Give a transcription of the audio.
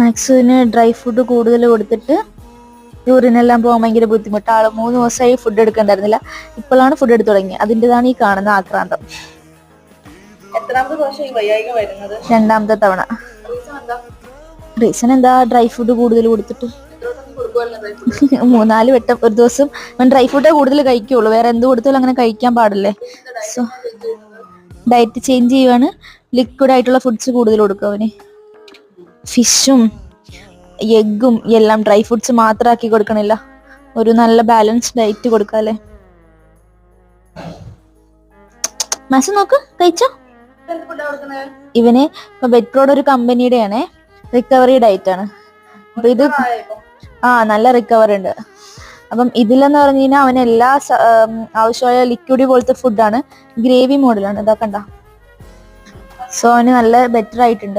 മാക്സിന് dry food കൂടുതൽ കൊടുത്തിട്ട് യൂറിനെല്ലാം പോകാൻ ഭയങ്കര ബുദ്ധിമുട്ട്. ആള് 3 ദിവസമായി ഫുഡ് എടുക്കണ്ടായിരുന്നില്ല. ഇപ്പോഴാണ് ഫുഡ് എടുത്തു തുടങ്ങി. അതിൻ്റെതാണ് ഈ കാണുന്ന ആക്രാന്തം. രണ്ടാമത്തെ തവണ. റീസൺ എന്താ? ഡ്രൈ ഫുഡ് കൂടുതൽ കൊടുത്തിട്ട്. 3-4 വട്ടം ഒരു ദിവസം ഡ്രൈ ഫുഡേ കൂടുതൽ കഴിക്കുള്ളൂ. വേറെ എന്ത് കൊടുത്താലും അങ്ങനെ കഴിക്കാൻ പാടില്ലേ. സോ ഡയറ്റ് ചേഞ്ച് ചെയ്യുവാണ്. ലിക്വിഡ് ആയിട്ടുള്ള ഫുഡ്സ് കൂടുതൽ കൊടുക്കും അവന്. ഫിഷും എഗ്ഗും എല്ലാം ഡ്രൈ ഫുഡ്സ് മാത്രമാക്കി കൊടുക്കണില്ല. ഒരു നല്ല ബാലൻസ് ഡയറ്റ് കൊടുക്കാല്ലേ. മാസം നോക്ക് കഴിച്ചോ. ഇവന് ഇപ്പൊ ബെറ്റ്റോഡ് ഒരു കമ്പനിയുടെ ആണേ, റിക്കവറി ഡയറ്റ് ആണ്. അപ്പൊ ഇത് നല്ല റിക്കവറി ഉണ്ട്. അപ്പം ഇതിലെന്ന് പറഞ്ഞു കഴിഞ്ഞാൽ അവന് എല്ലാ ആവശ്യമായ ലിക്വിഡ് പോലത്തെ ഫുഡാണ്. ഗ്രേവി മോഡലാണ്. ഇതാ കണ്ട. സോ അവന് നല്ല ബെറ്റർ ആയിട്ടുണ്ട്.